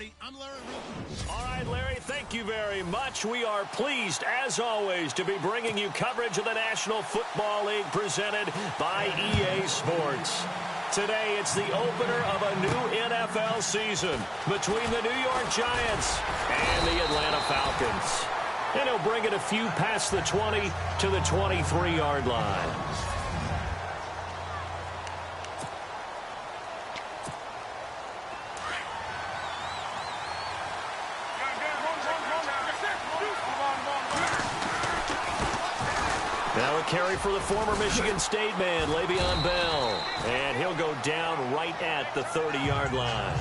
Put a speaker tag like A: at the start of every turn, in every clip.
A: everybody. I'm Larry Root.
B: All right, Larry, thank you very much. We are pleased, as always, to be bringing you coverage of the National Football League presented by EA Sports. Today, it's the opener of a new NFL season between the New York Giants and the Atlanta Falcons. And he'll bring it a few past the 20 to the 23-yard line. Now a carry for the former Michigan State man, Le'Veon Bell. And he'll go down right at the 30-yard line.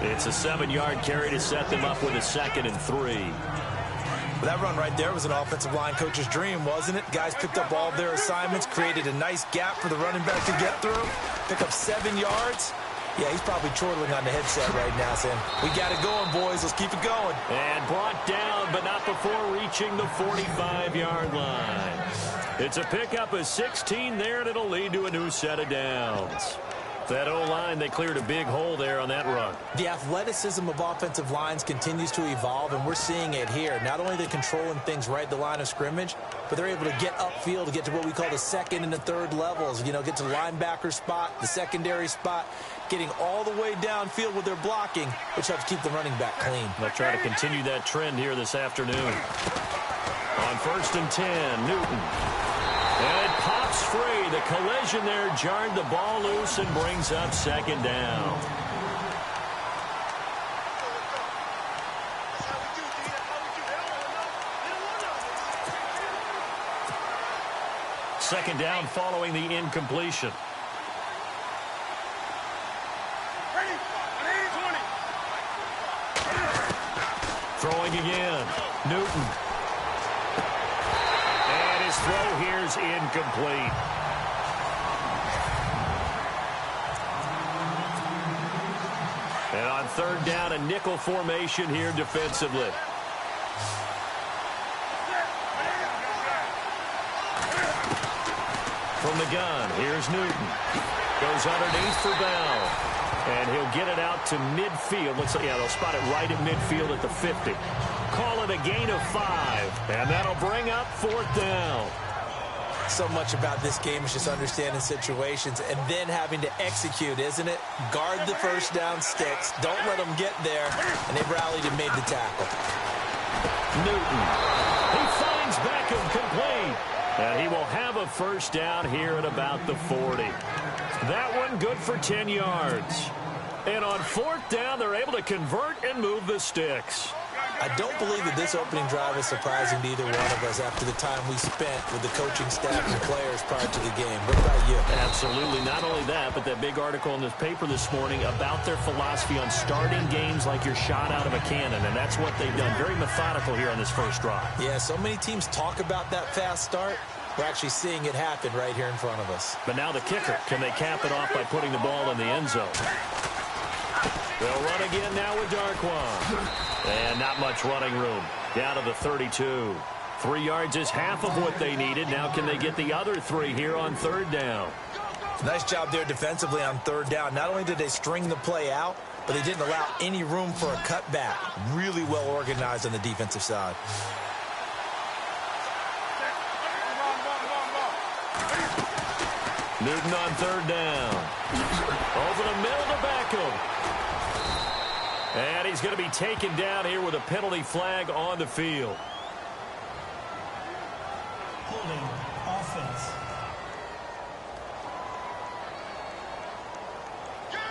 B: It's a 7-yard carry to set them up with a 2nd and 3.
C: Well, that run right there was an offensive line coach's dream, wasn't it? Guys picked up all of their assignments, created a nice gap for the running back to get through, pick up 7 yards. Yeah, he's probably chortling on the headset right now saying, we got it going, boys. Let's keep it going. And
B: brought down, but not before reaching the 45-yard line. It's a pickup of 16 there, and it'll lead to a new set of downs. That O-line, they cleared a big hole there on that run.
C: The athleticism of offensive lines continues to evolve, and we're seeing it here. Not only are they controlling things right at the line of scrimmage, but they're able to get upfield to get to what we call the 2nd and the 3rd levels. You know, get to the linebacker spot, the secondary spot, getting all the way downfield with their blocking, which helps keep the running back clean.
B: They'll try to continue that trend here this afternoon. On 1st and 10, Newton. And it pops free. The collision there jarred the ball loose and brings up 2nd down. Second down following the incompletion. Throwing again. Newton. Throw here's incomplete. And on 3rd down, a nickel formation here defensively. From the gun, here's Newton. Goes underneath for Bell. And he'll get it out to midfield. Looks like, yeah, they'll spot it right at midfield at the 50. Call it a gain of 5. And that'll bring up 4th down.
C: So much about this game is just understanding situations and then having to execute, isn't it? Guard the first down sticks. Don't let them get there. And they rallied and made the tackle.
B: Newton. He finds Beckham complete. And he will have a first down here at about the 40. That one good for 10 yards. And on 4th down, they're able to convert and move the sticks.
C: I don't believe that this opening drive is surprising to either one of us after the time we spent with the coaching staff and players prior to the game. What about you?
B: Absolutely. Not only that, but that big article in this paper this morning about their philosophy on starting games like you're shot out of a cannon, and that's what they've done. Very methodical here on this first drive.
C: Yeah, so many teams talk about that fast start. We're actually seeing it happen right here in front of us.
B: But now the kicker. Can they cap it off by putting the ball in the end zone? They'll run again now with Darquan. And not much running room. Down to the 32. 3 yards is half of what they needed. Now can they get the other 3 here on 3rd down?
C: Nice job there defensively on 3rd down. Not only did they string the play out, but they didn't allow any room for a cutback. Really well organized on the defensive side.
B: Newton on 3rd down. Over the middle to Beckham. And he's going to be taken down here with a penalty flag on the field.
D: Holding offense.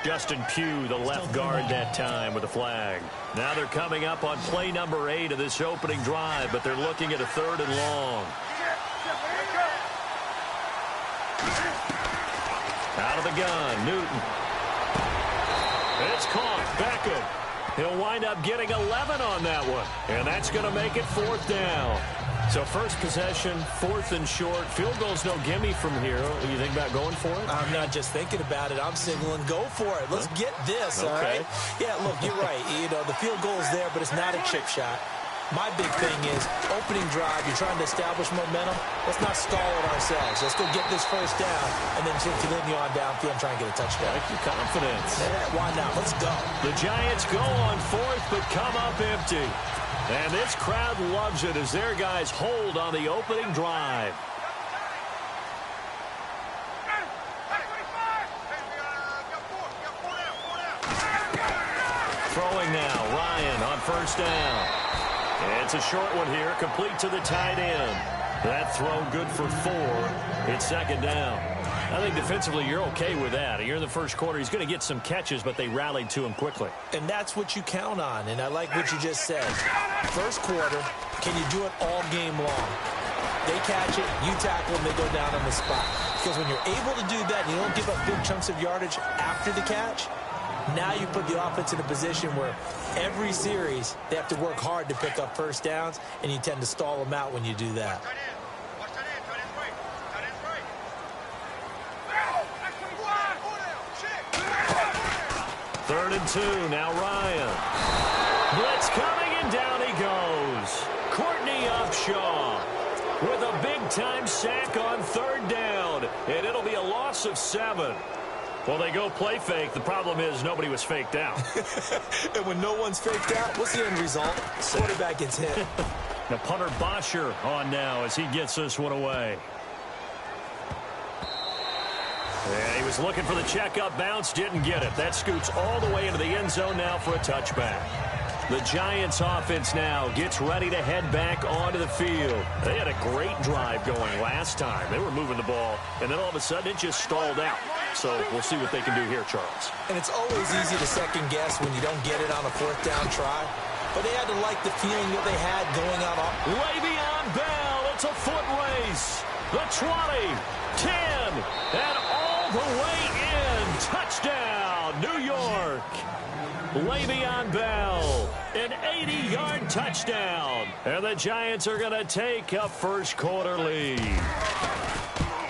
B: Justin Pugh, the left guard that time with a flag. Now they're coming up on play number 8 of this opening drive, but they're looking at a 3rd and long. Out of the gun, Newton. It's caught. Beckham. He'll wind up getting 11 on that one. And that's going to make it 4th down. So first possession, 4th and short. Field goal's no gimme from here. You think about going for it?
C: I'm not just thinking about it. I'm signaling go for it. Let's get this, all right? Yeah, look, you're right. You know, the field goal's there, but it's not a chip shot. My big thing is opening drive. You're trying to establish momentum. Let's not stall it ourselves. Let's go get this first down and then continue on downfield and try and get a touchdown.
B: Like your confidence.
C: Yeah, why not? Let's go.
B: The Giants go on fourth but come up empty. And this crowd loves it as their guys hold on the opening drive. Throwing now, Ryan on first down. It's a short one here, complete to the tight end. That throw good for 4. It's second down. I think defensively you're okay with that. You're in the first quarter. He's going to get some catches, but they rallied to him quickly.
C: And that's what you count on, and I like what you just said. First quarter, can you do it all game long? They catch it, you tackle them, they go down on the spot. Because when you're able to do that, and you don't give up big chunks of yardage after the catch, now you put the offense in a position where every series they have to work hard to pick up first downs, and you tend to stall them out when you do that.
B: Third and 2, now Ryan. Blitz coming, and down he goes. Courtney Upshaw with a big-time sack on third down, and it'll be a loss of 7. Well, they go play fake. The problem is nobody was faked out.
C: And when no one's faked out, what's the end result? Quarterback gets hit.
B: Now punter Bosher on now as he gets this one away. And he was looking for the checkup bounce, didn't get it. That scoots all the way into the end zone now for a touchback. The Giants offense now gets ready to head back onto the field. They had a great drive going last time. They were moving the ball, and then all of a sudden it just stalled out. So we'll see what they can do here, Charles.
C: And it's always easy to second guess when you don't get it on a fourth down try. But they had to like the feeling that they had going out on.
B: Le'Veon Bell, it's a foot race. The 20, 10, and all the way in. Touchdown, New York. Le'Veon Bell, an 80-yard touchdown. And the Giants are going to take a first quarter lead.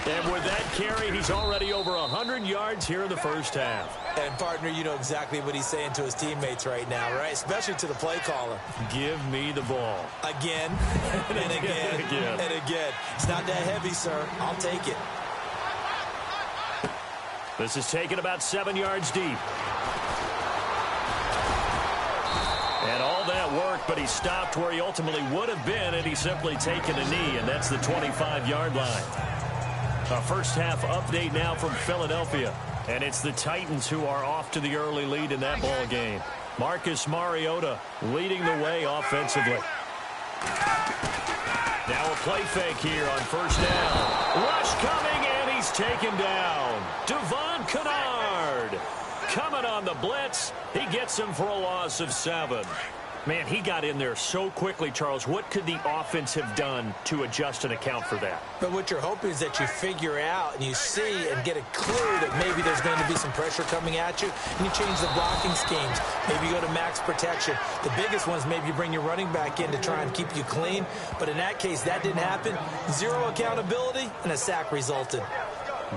B: And with that carry, he's already over 100 yards here in the first half.
C: And, partner, you know exactly what he's saying to his teammates right now, right? Especially to the play caller.
B: Give me the ball.
C: Again, and again, and again. It's not that heavy, sir. I'll take it.
B: This is taken about 7 yards deep. And all that work, but he stopped where he ultimately would have been had he simply taken a knee, and that's the 25-yard line. A first half update now from Philadelphia. And it's the Titans who are off to the early lead in that ball game. Marcus Mariota leading the way offensively. Now a play fake here on first down. Rush coming, and he's taken down. Devon Kennard coming on the blitz. He gets him for a loss of 7. Man, he got in there so quickly, Charles. What could the offense have done to adjust and account for that?
C: But what you're hoping is that you figure out and you see and get a clue that maybe there's going to be some pressure coming at you, and you change the blocking schemes. Maybe you go to max protection. The biggest one is maybe you bring your running back in to try and keep you clean. But in that case, that didn't happen. Zero accountability, and a sack resulted.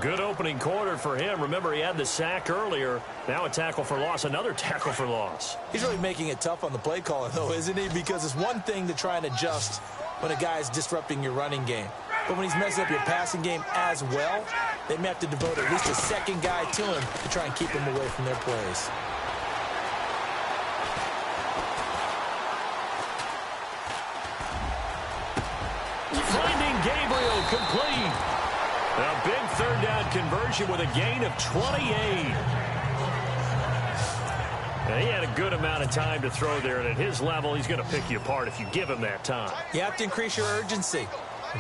B: Good opening quarter for him. Remember, he had the sack earlier. Now a tackle for loss, another tackle for loss.
C: He's really making it tough on the play caller, though, isn't he? Because it's one thing to try and adjust when a guy is disrupting your running game. But when he's messing up your passing game as well, they may have to devote at least a second guy to him to try and keep him away from their plays.
B: Finding Gabriel complete. A big third down conversion with a gain of 28. Now, he had a good amount of time to throw there, and at his level, he's going to pick you apart if you give him that time.
C: You have to increase your urgency.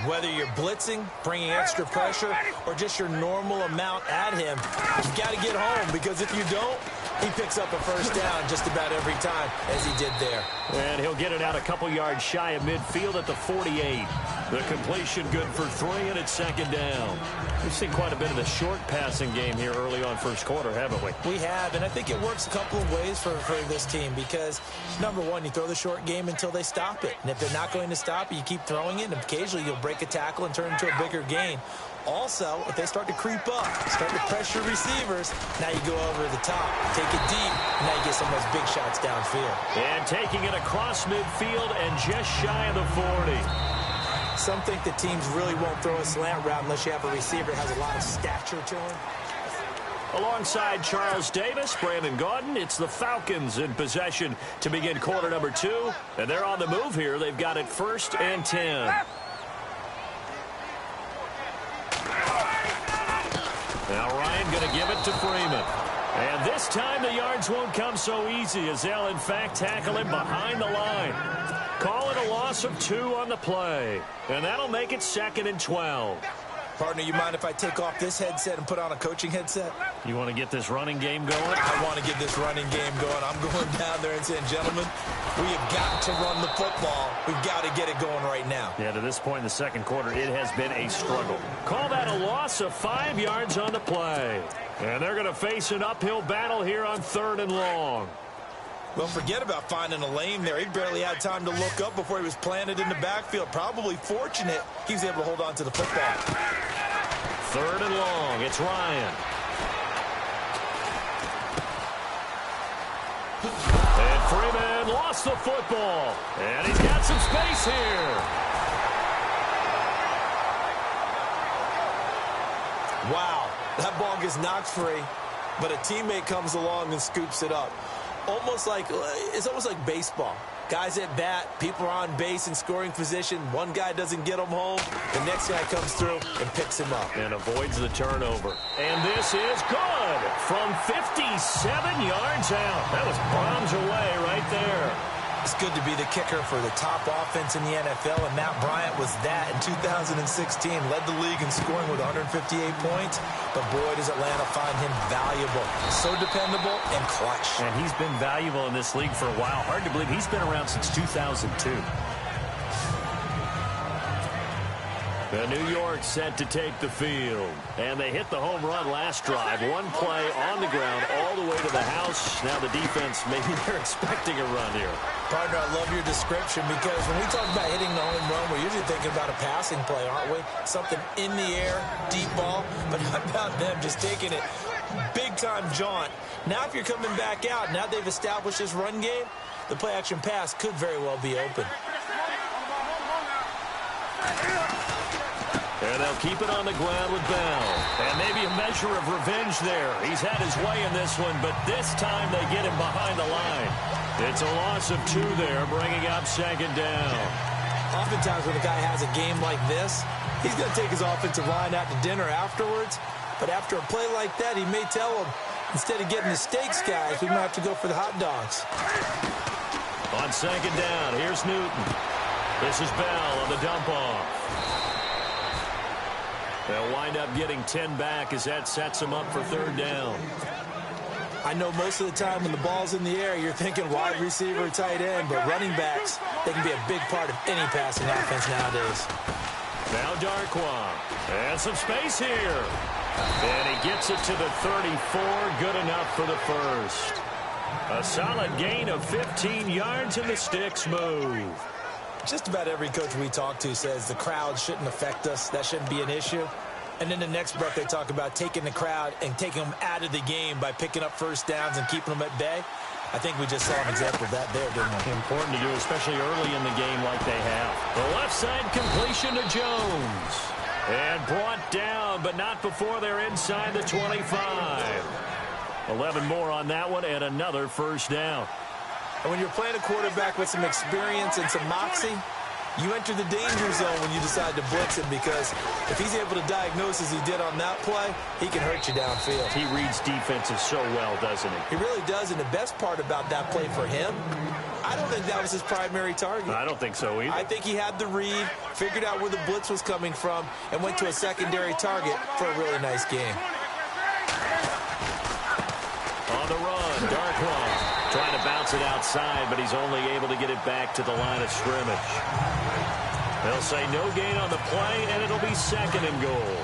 C: Whether you're blitzing, bringing extra pressure, or just your normal amount at him, you've got to get home, because if you don't, he picks up a first down just about every time, as he did there.
B: And he'll get it out a couple yards shy of midfield at the 48. The completion good for 3, and it's second down. We've seen quite a bit of the short passing game here early on first quarter, haven't we?
C: We have, and I think it works a couple of ways for this team, because, number one, you throw the short game until they stop it. And if they're not going to stop it, you keep throwing it, and occasionally you'll break a tackle and turn into a bigger gain. Also, if they start to creep up, start to pressure receivers, now you go over the top, take take it deep, and now you get some of those big shots downfield.
B: And taking it across midfield and just shy of the 40.
C: Some think that teams really won't throw a slant route unless you have a receiver that has a lot of stature to him.
B: Alongside Charles Davis, Brandon Gaudin, it's the Falcons in possession to begin quarter number 2. And they're on the move here. They've got it 1st and 10. Now Ryan going to give it to Freeman. And this time the yards won't come so easy as they'll in fact tackle him behind the line. Call it a loss of 2 on the play. And that'll make it 2nd and 12.
C: Partner, you mind if I take off this headset and put on a coaching headset?
B: You want to get this running game going?
C: I want to get this running game going. I'm going down there and saying, gentlemen, we have got to run the football. We've got to get it going right now.
B: Yeah, to this point in the second quarter, it has been a struggle. Call that a loss of 5 yards on the play. And they're going to face an uphill battle here on 3rd and long.
C: Well, forget about finding a lane there. He barely had time to look up before he was planted in the backfield. Probably fortunate he was able to hold on to the football.
B: 3rd and long. It's Ryan. And Freeman lost the football. And he's got some space here.
C: Wow, that ball gets knocked free, but a teammate comes along and scoops it up. It's almost like baseball. Guys at bat, people are on base in scoring position. One guy doesn't get him home. The next guy comes through and picks him up.
B: And avoids the turnover. And this is good from 57 yards out. That was bombs away right there.
C: It's good to be the kicker for the top offense in the NFL, and Matt Bryant was that in 2016. Led the league in scoring with 158 points, but boy, does Atlanta find him valuable. So dependable and clutch.
B: And he's been valuable in this league for a while. Hard to believe he's been around since 2002. The New York set to take the field. And they hit the home run last drive. One play on the ground all the way to the house. Now the defense, maybe they're expecting a run here.
C: Partner, I love your description because when we talk about hitting the home run, we're usually thinking about a passing play, aren't we? Something in the air, deep ball. But how about them just taking it big-time jaunt? Now if you're coming back out, now they've established this run game, the play-action pass could very well be open.
B: And they'll keep it on the ground with Bell. And maybe a measure of revenge there. He's had his way in this one, but this time they get him behind the line. It's a loss of 2 there, bringing up 2nd down.
C: Oftentimes when a guy has a game like this, he's going to take his offensive line out to dinner afterwards. But after a play like that, he may tell him, instead of getting the steaks, guys, we might have to go for the hot dogs.
B: On 2nd down, here's Newton. This is Bell on the dump-off. They'll wind up getting 10 back as that sets them up for 3rd down.
C: I know most of the time when the ball's in the air, you're thinking wide receiver, tight end, but running backs, they can be a big part of any passing offense nowadays.
B: Now Darkwa. And some space here. And he gets it to the 34. Good enough for the first. A solid gain of 15 yards and the sticks move.
C: Just about every coach we talk to says the crowd shouldn't affect us. That shouldn't be an issue. And then the next breath they talk about taking the crowd and taking them out of the game by picking up first downs and keeping them at bay. I think we just saw an example of that there, didn't we?
B: Important to do, especially early in the game like they have. The left side completion to Jones. And brought down, but not before they're inside the 25. 11 more on that one and another first down.
C: And when you're playing a quarterback with some experience and some moxie, you enter the danger zone when you decide to blitz him, because if he's able to diagnose as he did on that play, he can hurt you downfield.
B: He reads defenses so well, doesn't he?
C: He really does, and the best part about that play for him, I don't think that was his primary target.
B: I don't think so either.
C: I think he had the read, figured out where the blitz was coming from, and went to a secondary target for a really nice game.
B: On the run, Darkwa trying to bounce it outside, but he's only able to get it back to the line of scrimmage. They'll say no gain on the play, and it'll be 2nd and goal.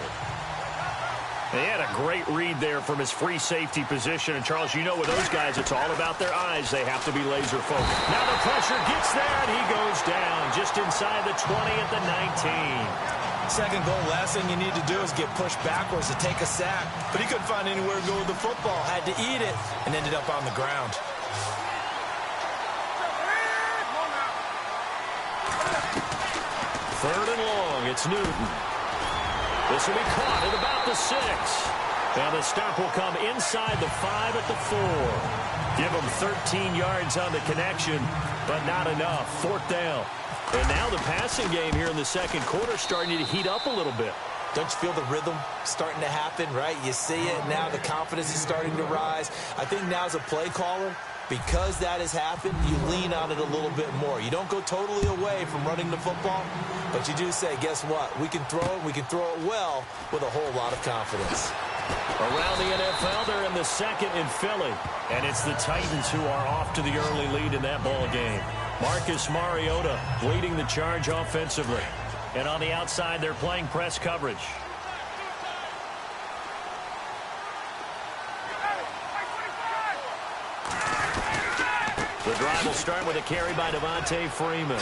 B: They had a great read there from his free safety position. And, Charles, you know with those guys, it's all about their eyes. They have to be laser focused. Now the pressure gets there, and he goes down just inside the 20 at the 19.
C: second goal, last thing you need to do is get pushed backwards to take a sack. But he couldn't find anywhere to go with the football. Had to eat it and ended up on the ground.
B: Third and long, it's Newton. This will be caught at about the 6. And the stop will come inside the 5 at the 4. Give them 13 yards on the connection, but not enough. Fourth down. And now the passing game here in the second quarter starting to heat up a little bit.
C: Don't you feel the rhythm starting to happen, right? You see it now. The confidence is starting to rise. I think now as a play caller, because that has happened, you lean on it a little bit more. You don't go totally away from running the football, but you do say, guess what? We can throw it. We can throw it well with a whole lot of confidence.
B: Around the NFL, they're in the second in Philly. And it's the Titans who are off to the early lead in that ball game. Marcus Mariota leading the charge offensively. And on the outside, they're playing press coverage. The drive will start with a carry by Devontae Freeman.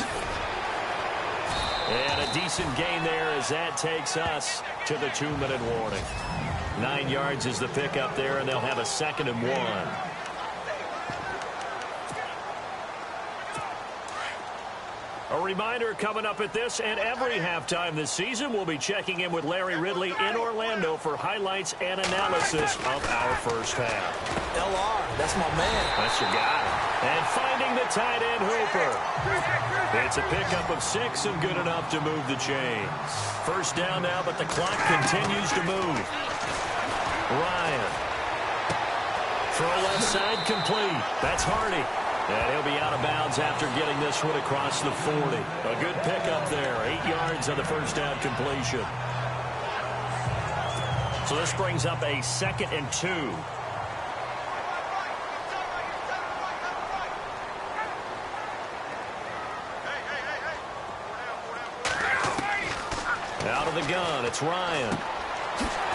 B: And a decent gain there as that takes us to the 2-minute warning. 9 yards is the pickup there, and they'll have a 2nd and 1. A reminder coming up at this and every halftime this season, we'll be checking in with Larry Ridley in Orlando for highlights and analysis of our first half.
C: LR, that's my man.
B: That's your guy. And finding the tight end Hooper. It's a pickup of 6 and good enough to move the chains. First down now, but the clock continues to move. Ryan. Throw left side complete. That's Hardy. And he'll be out of bounds after getting this one across the 40. A good pickup there. 8 yards on the first down completion. So this brings up a 2nd and 2. Out of the gun, it's Ryan.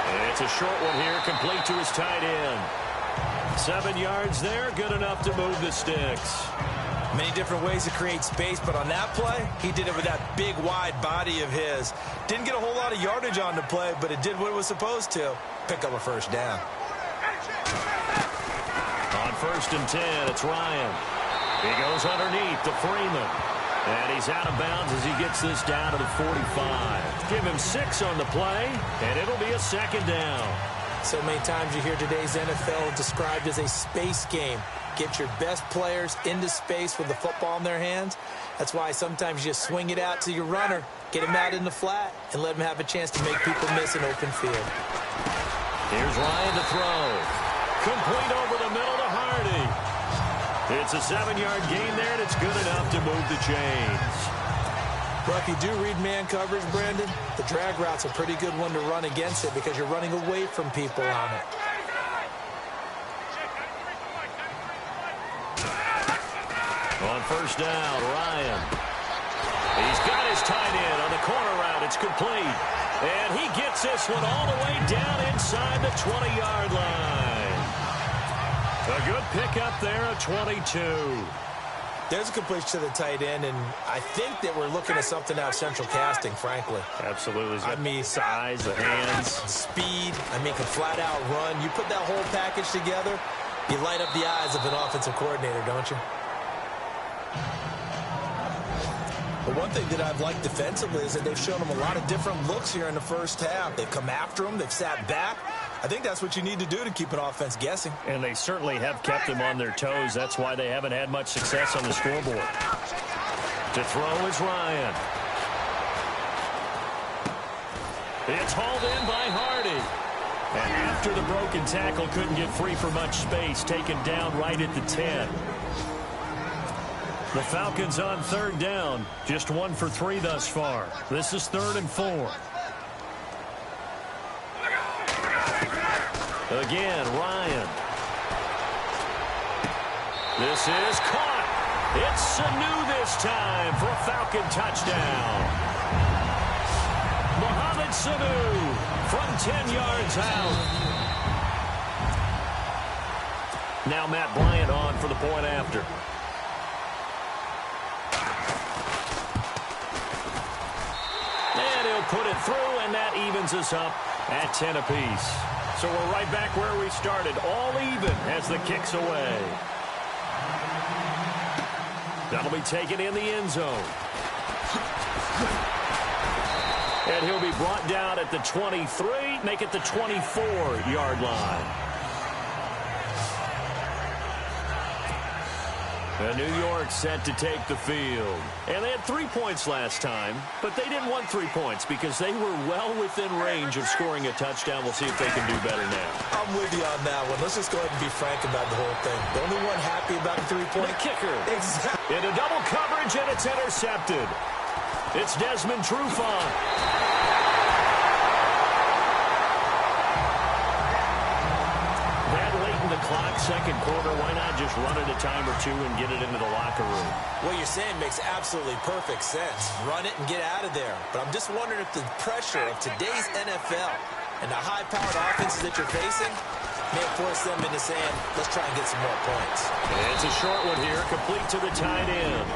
B: And it's a short one here, complete to his tight end. 7 yards there, good enough to move the sticks.
C: Many different ways to create space, but on that play, he did it with that big, wide body of his. Didn't get a whole lot of yardage on the play, but it did what it was supposed to. Pick up a first down.
B: On 1st and 10, it's Ryan. He goes underneath to Freeman. And he's out of bounds as he gets this down to the 45. Give him 6 on the play, and it'll be a 2nd down.
C: So many times you hear today's NFL described as a space game. Get your best players into space with the football in their hands. That's why sometimes you just swing it out to your runner, get him out in the flat, and let him have a chance to make people miss an open field.
B: Here's Ryan to throw. Complete over the middle to Hardy. It's a 7-yard gain there, and it's good enough to move the chains.
C: Well, if you do read man coverage, Brandon, the drag route's a pretty good one to run against it because you're running away from people on it.
B: On first down, Ryan. He's got his tight end on the corner route. It's complete. And he gets this one all the way down inside the 20-yard line. A good pickup there at 22.
C: There's a completion to the tight end, and I think that we're looking at something out of central casting, frankly.
B: Absolutely.
C: I mean,
B: size, the hands.
C: Speed, can flat out run. You put that whole package together, you light up the eyes of an offensive coordinator, don't you? But one thing that I've liked defensively is that they've shown them a lot of different looks here in the first half. They've come after them. They've sat back. I think that's what you need to do to keep an offense guessing.
B: And they certainly have kept them on their toes. That's why they haven't had much success on the scoreboard. To throw is Ryan. It's hauled in by Hardy. And after the broken tackle, couldn't get free for much space. Taken down right at the 10. The Falcons on 3rd down. Just 1 for 3 thus far. This is 3rd and 4. Again, Ryan. This is caught. It's Sanu this time for a Falcon touchdown. Mohamed Sanu from 10 yards out. Now Matt Bryant on for the point after. put it through, and that evens us up at 10 apiece. So we're right back where we started, all even as the kick's away. That'll be taken in the end zone. And he'll be brought down at the 23, make it the 24-yard line. And New York set to take the field. And they had 3 points last time, but they didn't want 3 points because they were well within range of scoring a touchdown. We'll see if they can do better now.
C: I'm with you on that one. Let's just go ahead and be frank about the whole thing. The only one happy about the 3-point.
B: The kicker.
C: Exactly.
B: Into double coverage, and it's intercepted. It's Desmond Trufant. Clock, second quarter, why not just run it a time or two and get it into the locker room?
C: What you're saying makes absolutely perfect sense. Run it and get out of there. But I'm just wondering if the pressure of today's NFL and the high-powered offenses that you're facing may force them into saying, let's try and get some more points.
B: It's a short one here, complete to the tight end.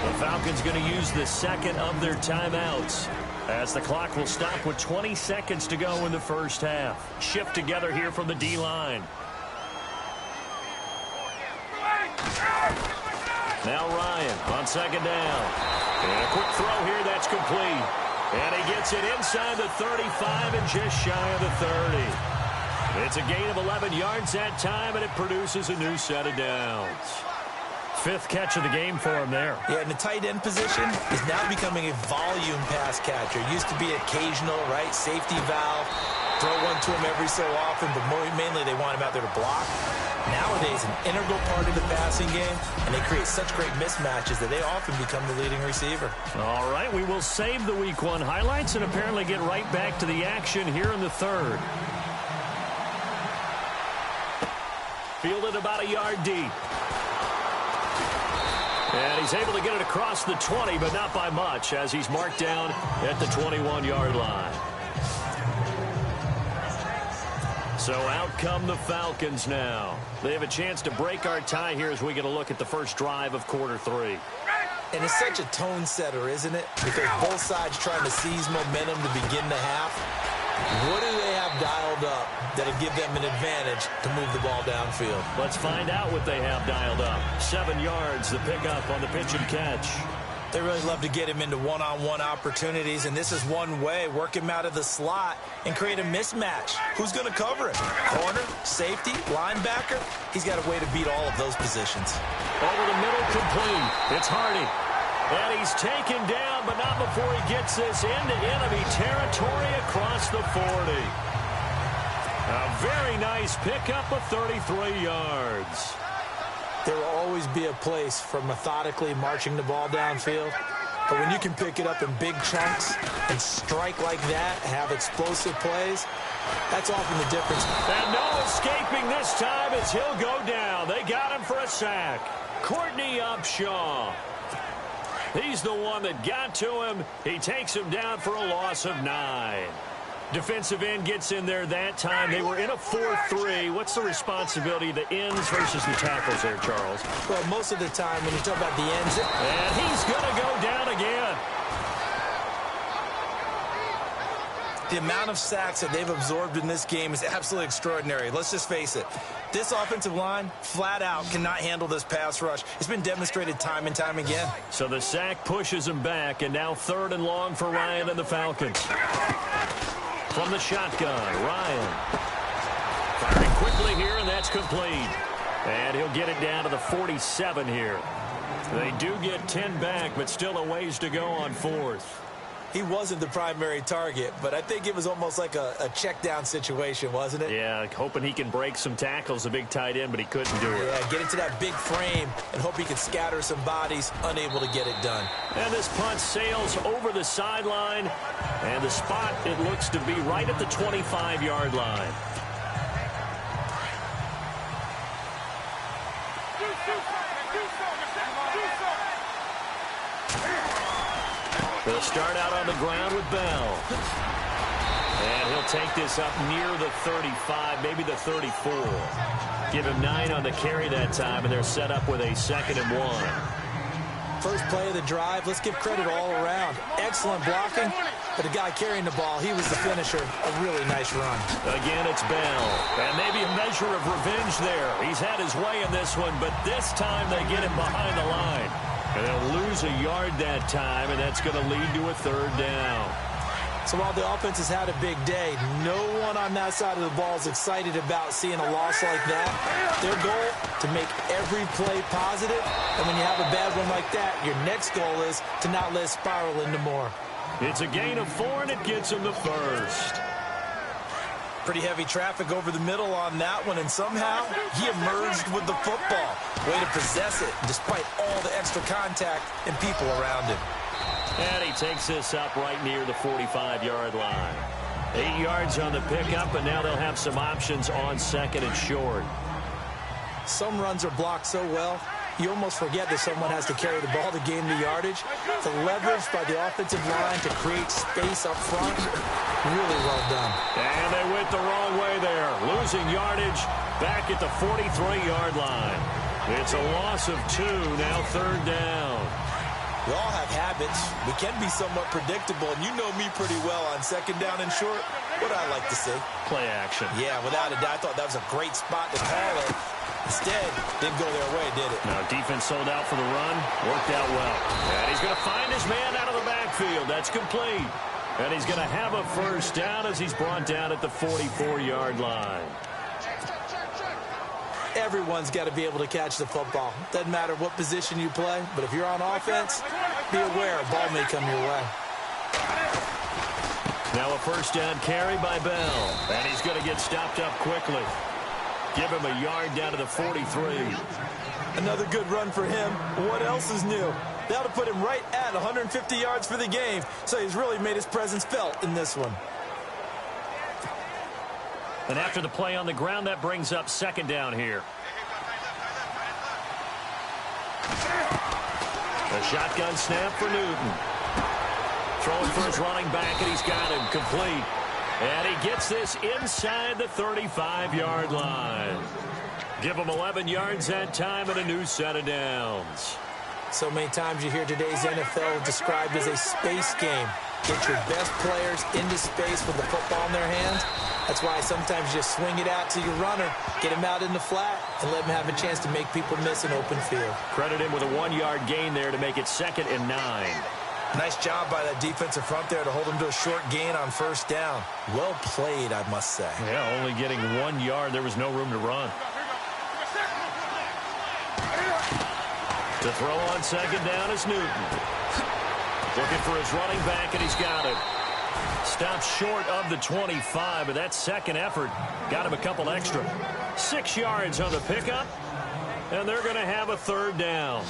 B: The Falcons going to use the second of their timeouts, as the clock will stop with 20 seconds to go in the first half. Shift together here from the D-line. Now Ryan on second down. And a quick throw here that's complete. And he gets it inside the 35 and just shy of the 30. It's a gain of 11 yards that time, and it produces a new set of downs. Fifth catch of the game for him there.
C: Yeah, and the tight end position is now becoming a volume pass catcher. Used to be occasional, right? Safety valve. Throw one to him every so often, but mainly they want him out there to block. Nowadays, an integral part of the passing game, and they create such great mismatches that they often become the leading receiver.
B: All right, we will save the Week 1 highlights and apparently get right back to the action here in the third. Fielded about a yard deep. And he's able to get it across the 20, but not by much, as he's marked down at the 21-yard line. So out come the Falcons now. They have a chance to break our tie here as we get a look at the first drive of quarter 3.
C: And it's such a tone setter, isn't it? Because both sides trying to seize momentum to begin the half. What do they have dialed up that'll give them an advantage to move the ball downfield?
B: Let's find out what they have dialed up. 7 yards, the pickup on the pitch and catch.
C: They really love to get him into one-on-one opportunities, and this is one way. Work him out of the slot and create a mismatch. Who's going to cover it? Corner, safety, linebacker? He's got a way to beat all of those positions.
B: Over the middle, complete. It's Hardy. And he's taken down, but not before he gets this into enemy territory across the 40. A very nice pickup of 33 yards.
C: There will always be a place for methodically marching the ball downfield. But when you can pick it up in big chunks and strike like that, have explosive plays, that's often the difference.
B: And no escaping this time as he'll go down. They got him for a sack. Courtney Upshaw. He's the one that got to him. He takes him down for a loss of 9. Defensive end gets in there that time. They were in a 4-3. What's the responsibility of the ends versus the tackles there, Charles?
C: Well, most of the time when you talk about the ends...
B: And he's going to go down again.
C: The amount of sacks that they've absorbed in this game is absolutely extraordinary. Let's just face it. This offensive line, flat out, cannot handle this pass rush. It's been demonstrated time and time again.
B: So the sack pushes him back, and now 3rd and long for Ryan and the Falcons. From the shotgun, Ryan. Firing quickly here, and that's complete. And he'll get it down to the 47 here. They do get 10 back, but still a ways to go on 4th.
C: He wasn't the primary target, but I think it was almost like a check down situation, wasn't it?
B: Yeah, hoping he can break some tackles, a big tight end, but he couldn't do it.
C: Yeah, get into that big frame and hope he can scatter some bodies, unable to get it done.
B: And this punt sails over the sideline, and the spot, it looks to be right at the 25-yard line. They'll start out on the ground with Bell. And he'll take this up near the 35, maybe the 34. Give him 9 on the carry that time, and they're set up with a 2nd and 1.
C: First play of the drive, let's give credit all around. Excellent blocking, but the guy carrying the ball, he was the finisher. A really nice run.
B: Again, it's Bell. And maybe a measure of revenge there. He's had his way in this one, but this time they get him behind the line. And they'll lose a yard that time, and that's going to lead to a third down.
C: So while the offense has had a big day, no one on that side of the ball is excited about seeing a loss like that. Their goal, to make every play positive. And when you have a bad one like that, your next goal is to not let it spiral into more.
B: It's a gain of 4, and it gets him the first.
C: Pretty heavy traffic over the middle on that one, and somehow he emerged with the football. Way to possess it, despite all the extra contact and people around him.
B: And he takes this up right near the 45-yard line. 8 yards on the pickup, and now they'll have some options on second and short.
C: Some runs are blocked so well, you almost forget that someone has to carry the ball to gain the yardage. The leverage by the offensive line to create space up front, really well done.
B: And they went the wrong way there, losing yardage back at the 43-yard line. It's a loss of 2, now third down.
C: We all have habits. We can be somewhat predictable, and you know me pretty well on second down and short. What do I like to see?
B: Play action.
C: Yeah, without a doubt, I thought that was a great spot to call it. Instead, didn't go their way, did it?
B: No, defense sold out for the run. Worked out well. And he's going to find his man out of the backfield. That's complete. And he's going to have a first down as he's brought down at the 44-yard line.
C: Everyone's got to be able to catch the football. Doesn't matter what position you play, but if you're on offense, be aware a ball may come your way.
B: Now a first down carry by Bell. And he's going to get stopped up quickly. Give him a yard down to the 43.
C: Another good run for him. What else is new? That'll put him right at 150 yards for the game, so he's really made his presence felt in this one.
B: And after the play on the ground, that brings up second down here. A shotgun snap for Newton. Throwing for his running back, and he's got him complete. And he gets this inside the 35-yard line. Give him 11 yards that time and a new set of downs.
C: So many times you hear today's NFL described as a space game. Get your best players into space with the football in their hands. That's why sometimes you just swing it out to your runner, get him out in the flat, and let him have a chance to make people miss an open field.
B: Credit him with a 1-yard gain there to make it 2nd and 9.
C: Nice job by that defensive front there to hold him to a short gain on first down. Well played, I must say.
B: Yeah, only getting 1 yard. There was no room to run. To throw on second down is Newton. Looking for his running back, and he's got him. Stopped short of the 25, but that second effort got him a couple extra. 6 yards on the pickup, and they're going to have a third down.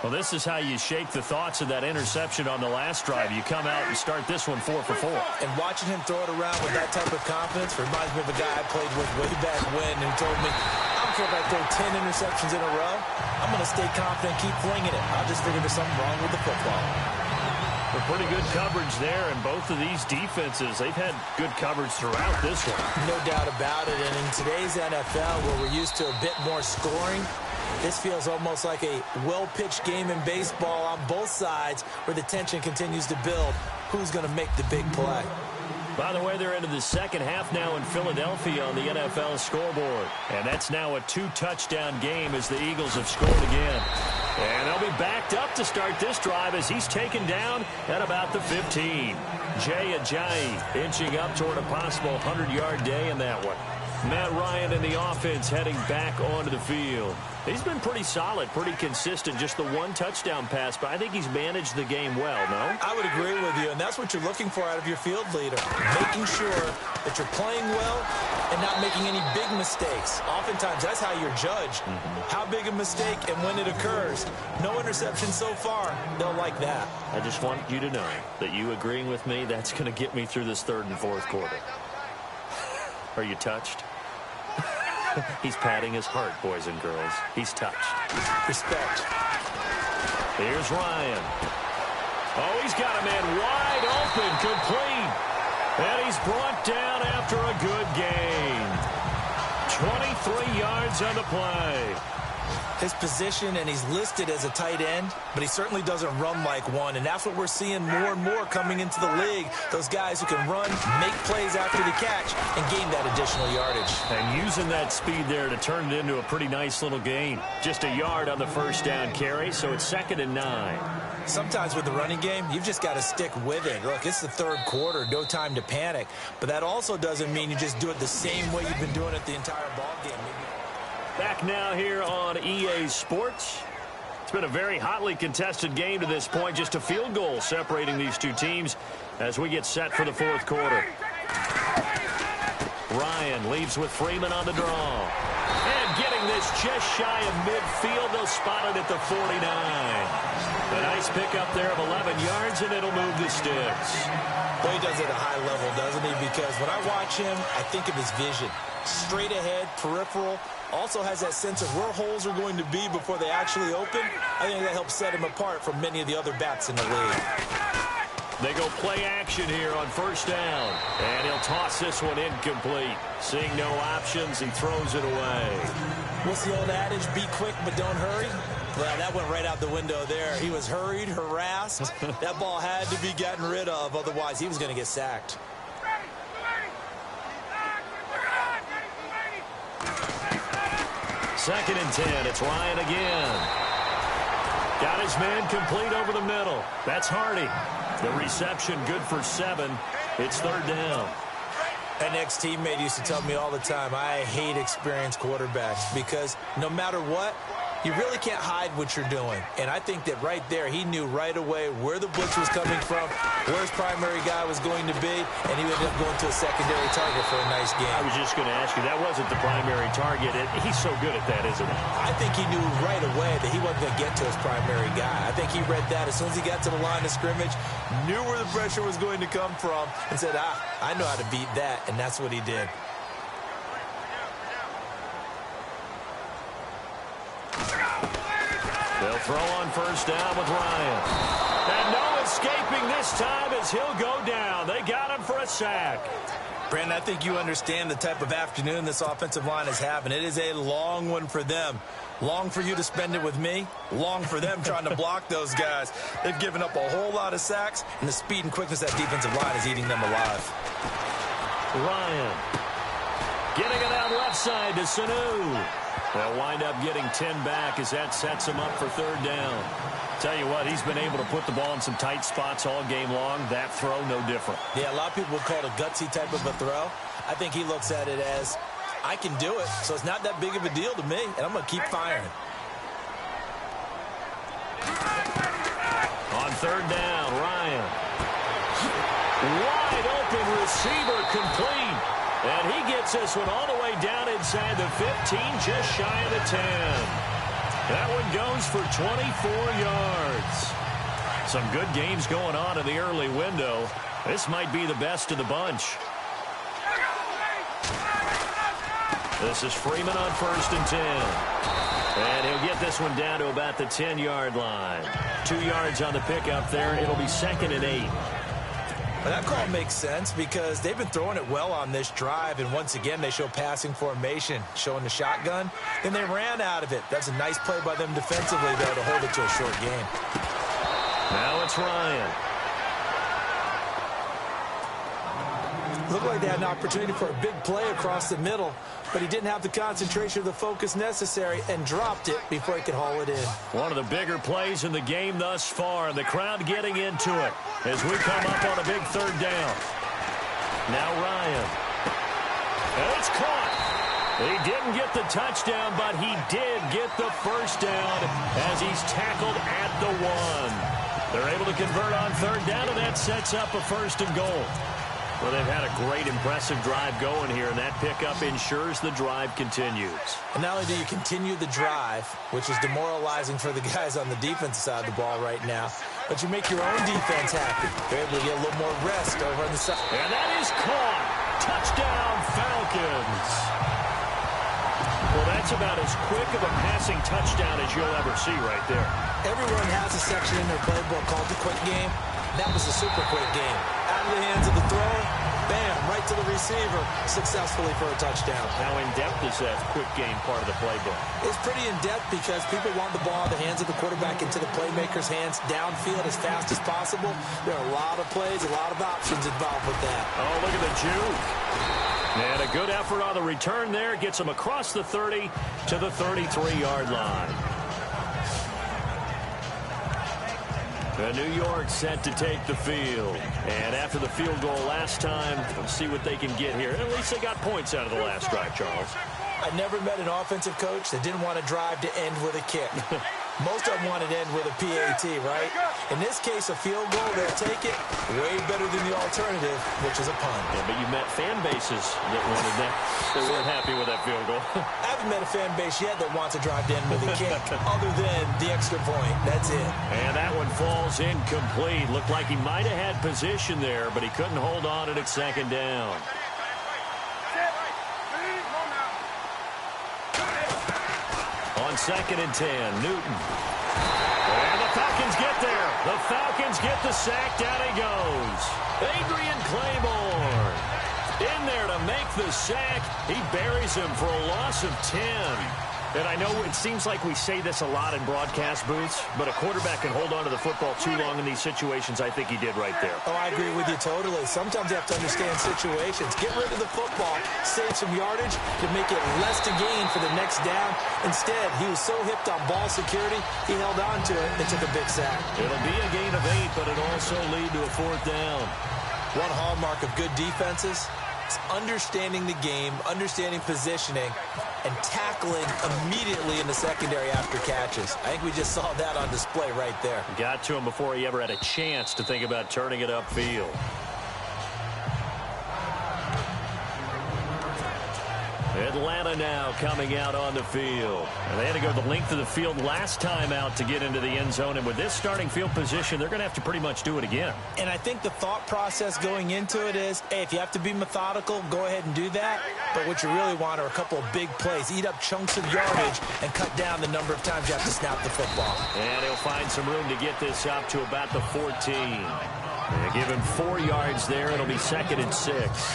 B: Well, this is how you shake the thoughts of that interception on the last drive. You come out and start this one 4 for 4.
C: And watching him throw it around with that type of confidence reminds me of a guy I played with way back when who told me, I don't care if I throw 10 interceptions in a row. I'm going to stay confident, keep flinging it. I just figured there's something wrong with the football.
B: Well, pretty good coverage there, and both of these defenses, they've had good coverage throughout this one.
C: No doubt about it, and in today's NFL, where we're used to a bit more scoring, this feels almost like a well-pitched game in baseball on both sides where the tension continues to build. Who's going to make the big play?
B: By the way, they're into the second half now in Philadelphia on the NFL scoreboard. And that's now a 2-touchdown game as the Eagles have scored again. And they'll be backed up to start this drive as he's taken down at about the 15. Jay Ajayi inching up toward a possible 100-yard day in that one. Matt Ryan in the offense heading back onto the field. He's been pretty solid, pretty consistent, just the 1 touchdown pass, but I think he's managed the game well, no?
C: I would agree with you, and that's what you're looking for out of your field leader, making sure that you're playing well and not making any big mistakes. Oftentimes, that's how you're judged. How big a mistake and when it occurs. No interception so far. They'll like that.
B: I just want you to know that you agreeing with me, that's going to get me through this 3rd and 4th quarter. Are you touched? He's patting his heart, boys and girls. He's touched.
C: Respect.
B: Here's Ryan. Oh, he's got a man wide open, complete. And he's brought down after a good gain. 23 yards on the play.
C: His position, and he's listed as a tight end, but he certainly doesn't run like one, and that's what we're seeing more and more coming into the league. Those guys who can run, make plays after the catch, and gain that additional yardage.
B: And using that speed there to turn it into a pretty nice little gain. Just a yard on the first down carry, so it's 2nd and 9.
C: Sometimes with the running game, you've just got to stick with it. Look, it's the third quarter, no time to panic. But that also doesn't mean you just do it the same way you've been doing it the entire ball game.
B: Back now here on EA Sports. It's been a very hotly contested game to this point. Just a field goal separating these two teams as we get set for the fourth quarter. Ryan leaves with Freeman on the draw. And getting this just shy of midfield. They'll spot it at the 49. A nice pickup there of 11 yards, and it'll move the sticks.
C: Well, he does it at a high level, doesn't he? Because when I watch him, I think of his vision. Straight ahead, peripheral. Also has that sense of where holes are going to be before they actually open. I think that helps set him apart from many of the other backs in the league.
B: They go play action here on first down. And he'll toss this one incomplete. Seeing no options, he throws it away.
C: What's the old adage? Be quick, but don't hurry. Well, that went right out the window there. He was hurried, harassed. That ball had to be gotten rid of. Otherwise, he was going to get sacked.
B: Second and 10. It's Ryan again. Got his man complete over the middle. That's Hardy. The reception good for 7. It's third down.
C: An ex-teammate used to tell me all the time, I hate experienced quarterbacks because no matter what, you really can't hide what you're doing. And I think that right there, he knew right away where the blitz was coming from, where his primary guy was going to be, and he ended up going to a secondary target for a nice game.
B: I was just going to ask you, that wasn't the primary target. He's so good at that, isn't he?
C: I think he knew right away that he wasn't going to get to his primary guy. I think he read that as soon as he got to the line of scrimmage, knew where the pressure was going to come from, and said, I know how to beat that, and that's what he did.
B: They'll throw on first down with Ryan. And no escaping this time as he'll go down. They got him for a sack.
C: Brandon, I think you understand the type of afternoon this offensive line is having. It is a long one for them. Long for you to spend it with me. Long for them trying to block those guys. They've given up a whole lot of sacks, and the speed and quickness of that defensive line is eating them alive.
B: Ryan getting it out left side to Sanu. They'll wind up getting 10 back as that sets him up for third down. Tell you what, he's been able to put the ball in some tight spots all game long. That throw, no different.
C: Yeah, a lot of people would call it a gutsy type of a throw. I think he looks at it as, I can do it, so it's not that big of a deal to me, and I'm going to keep firing.
B: On third down, Ryan. Wide open receiver complete. And he gets this one all the way down inside the 15, just shy of the 10. That one goes for 24 yards. Some good games going on in the early window. This might be the best of the bunch. This is Freeman on first and 10. And he'll get this one down to about the 10-yard line. 2 yards on the pickup there. It'll be 2nd and 8.
C: Well, that call makes sense because they've been throwing it well on this drive, and once again they show passing formation, showing the shotgun. Then they ran out of it. That's a nice play by them defensively, though, to hold it to a short game.
B: Now it's Ryan.
C: Looked like they had an opportunity for a big play across the middle, but he didn't have the concentration or the focus necessary and dropped it before he could haul it in.
B: One of the bigger plays in the game thus far, and the crowd getting into it as we come up on a big third down. Now Ryan. And it's caught. He didn't get the touchdown, but he did get the first down as he's tackled at the 1. They're able to convert on third down, and that sets up a 1st and goal. Well, they've had a great, impressive drive going here, and that pickup ensures the drive continues.
C: And not only do you continue the drive, which is demoralizing for the guys on the defensive side of the ball right now, but you make your own defense happy. They're able to get a little more rest over on the side.
B: And that is caught. Touchdown, Falcons. Well, that's about as quick of a passing touchdown as you'll ever see right there.
C: Everyone has a section in their playbook called the quick game. That was a super quick game. Out of the hands of the throw, bam, right right to the receiver successfully for a touchdown.
B: How in-depth is that quick game part of the playbook?
C: It's pretty in-depth because people want the ball in the hands of the quarterback into the playmaker's hands downfield as fast as possible. There are a lot of plays, a lot of options involved with that.
B: Oh, look at the juke. And a good effort on the return there. Gets him across the 30 to the 33-yard line. New York set to take the field. And after the field goal last time, let's see what they can get here. At least they got points out of the last drive, Charles.
C: I never met an offensive coach that didn't want to drive to end with a kick. Most of them want it to end with a PAT, right? In this case, a field goal, they'll take it way better than the alternative, which is a punt.
B: Yeah, but you met fan bases that wanted that. They weren't happy with that field goal.
C: I haven't met a fan base yet that wants to drive to end with a kick other than the extra point. That's it.
B: And that one falls incomplete. Looked like he might have had position there, but he couldn't hold on at second down. On 2nd and 10, Newton. And the Falcons get there. The Falcons get the sack. Down he goes. Adrian Claiborne in there to make the sack. He buries him for a loss of 10. And I know it seems like we say this a lot in broadcast booths, but a quarterback can hold on to the football too long in these situations. I think he did right there.
C: Oh, I agree with you totally. Sometimes you have to understand situations. Get rid of the football, save some yardage to make it less to gain for the next down. Instead, he was so hipped on ball security, he held on to it and took a big sack.
B: It'll be a gain of 8, but it'll also lead to a 4th down.
C: One hallmark of good defenses is understanding the game, understanding positioning, and tackling immediately in the secondary after catches. I think we just saw that on display right there.
B: Got to him before he ever had a chance to think about turning it upfield. Atlanta now coming out on the field. And they had to go the length of the field last time out to get into the end zone. And with this starting field position, they're going to have to pretty much do it again.
C: And I think the thought process going into it is, hey, if you have to be methodical, go ahead and do that. But what you really want are a couple of big plays. Eat up chunks of yardage and cut down the number of times you have to snap the football.
B: And he'll find some room to get this up to about the 14. They give him 4 yards there. It'll be 2nd and 6.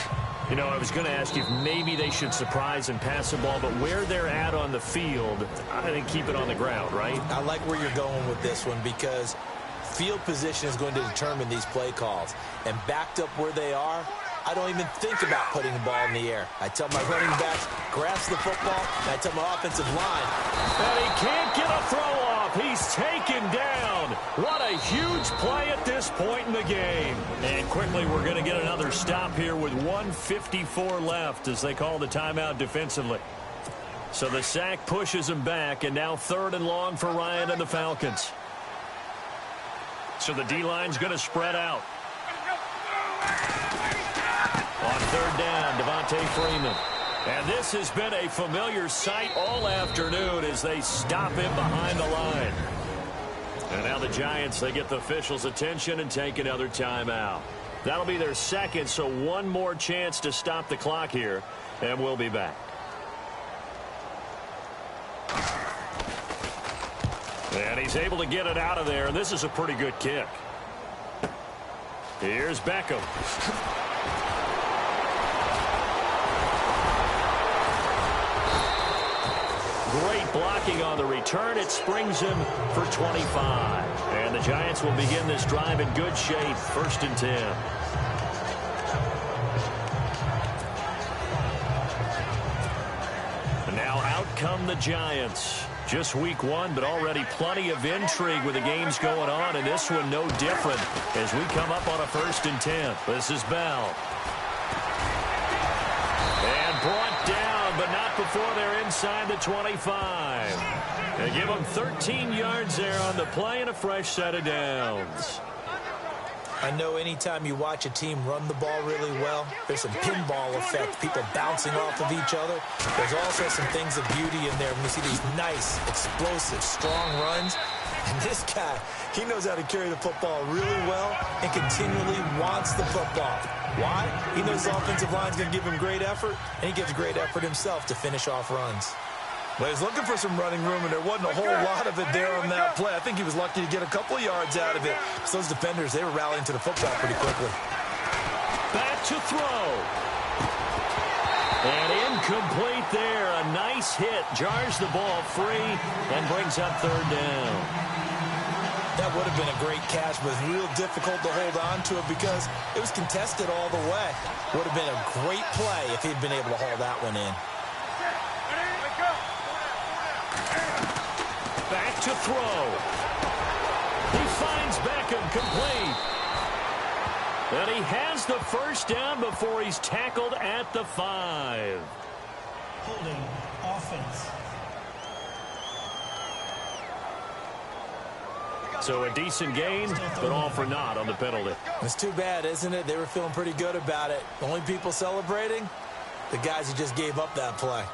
B: You know, I was going to ask you if maybe they should surprise and pass the ball, but where they're at on the field, I think keep it on the ground, right?
C: I like where you're going with this one because field position is going to determine these play calls. And backed up where they are, I don't even think about putting the ball in the air. I tell my running backs, grasp the football, and I tell my offensive line.
B: And he can't get a throw off. He's taken down. What a huge play at this point in the game. And quickly, we're going to get another stop here with 1:54 left as they call the timeout defensively. So the sack pushes him back, and now 3rd and long for Ryan and the Falcons. So the D-line's going to spread out. On 3rd down, Devontae Freeman. And this has been a familiar sight all afternoon as they stop him behind the line. And now the Giants, they get the officials' attention and take another timeout. That'll be their 2nd, so one more chance to stop the clock here, and we'll be back. And he's able to get it out of there, and this is a pretty good kick. Here's Beckham. Great blocking on the return. It springs him for 25. And the Giants will begin this drive in good shape. 1st and 10. And now out come the Giants. Just week 1, but already plenty of intrigue with the games going on. And this one no different as we come up on a 1st and 10. This is Bell. And brought down, but not before they're inside the 25. They give them 13 yards there on the play and a fresh set of downs.
C: I know anytime you watch a team run the ball really well, there's some pinball effect, people bouncing off of each other. There's also some things of beauty in there when you see these nice, explosive, strong runs. And this guy, he knows how to carry the football really well and continually wants the football. Why? He knows the offensive line's going to give him great effort, and he gives great effort himself to finish off runs. Well, he's looking for some running room, and there wasn't a whole lot of it there on that play. I think he was lucky to get a couple of yards out of it. So those defenders, they were rallying to the football pretty quickly.
B: Back to throw. And incomplete there. A nice hit. Jars the ball free and brings up third down.
C: That would have been a great catch, but real difficult to hold on to it because it was contested all the way. Would have been a great play if he'd been able to haul that one in.
B: Back to throw. He finds Beckham complete. And he has the first down before he's tackled at the 5.
D: Holding offense.
B: So a decent gain, but all for naught on the penalty.
C: It's too bad, isn't it? They were feeling pretty good about it. The only people celebrating, the guys who just gave up that play.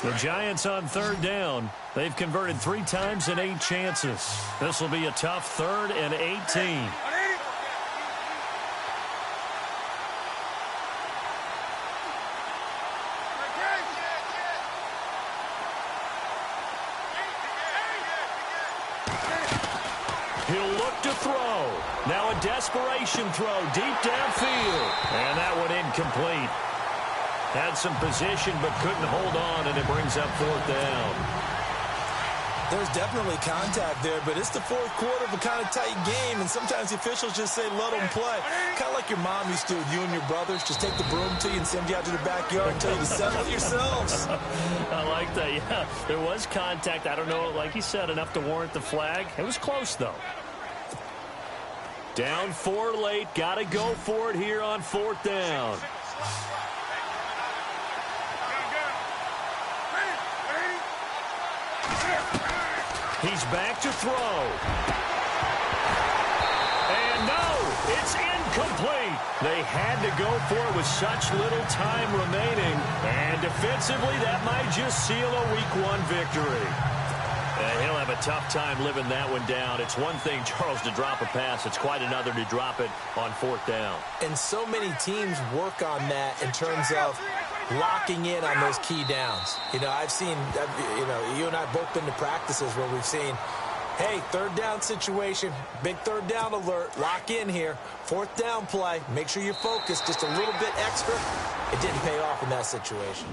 B: The Giants on third down. They've converted 3 times in 8 chances. This will be a tough 3rd and 18. He'll look to throw. Now a desperation throw deep downfield. And that one incomplete. Had some position but couldn't hold on, and it brings up 4th down.
C: There's definitely contact there, but it's the 4th quarter of a kind of tight game, and sometimes the officials just say, let them play. Kind of like your mom used to with you and your brothers. Just take the broom to you and send you out to the backyard and tell you to settle it yourselves.
B: I like that, yeah. There was contact. I don't know, like he said, enough to warrant the flag. It was close, though. Down 4 late. Got to go for it here on 4th down. He's back to throw. And no, it's incomplete. They had to go for it with such little time remaining. And defensively, that might just seal a Week 1 victory. He'll have a tough time living that one down. It's one thing, Charles, to drop a pass. It's quite another to drop it on 4th down.
C: And so many teams work on that in terms of locking in on those key downs. You know, I've seen, you and I have both been to practices where we've seen, hey, 3rd down situation, big 3rd down alert, lock in here, 4th down play, make sure you focus just a little bit extra. It didn't pay off in that situation.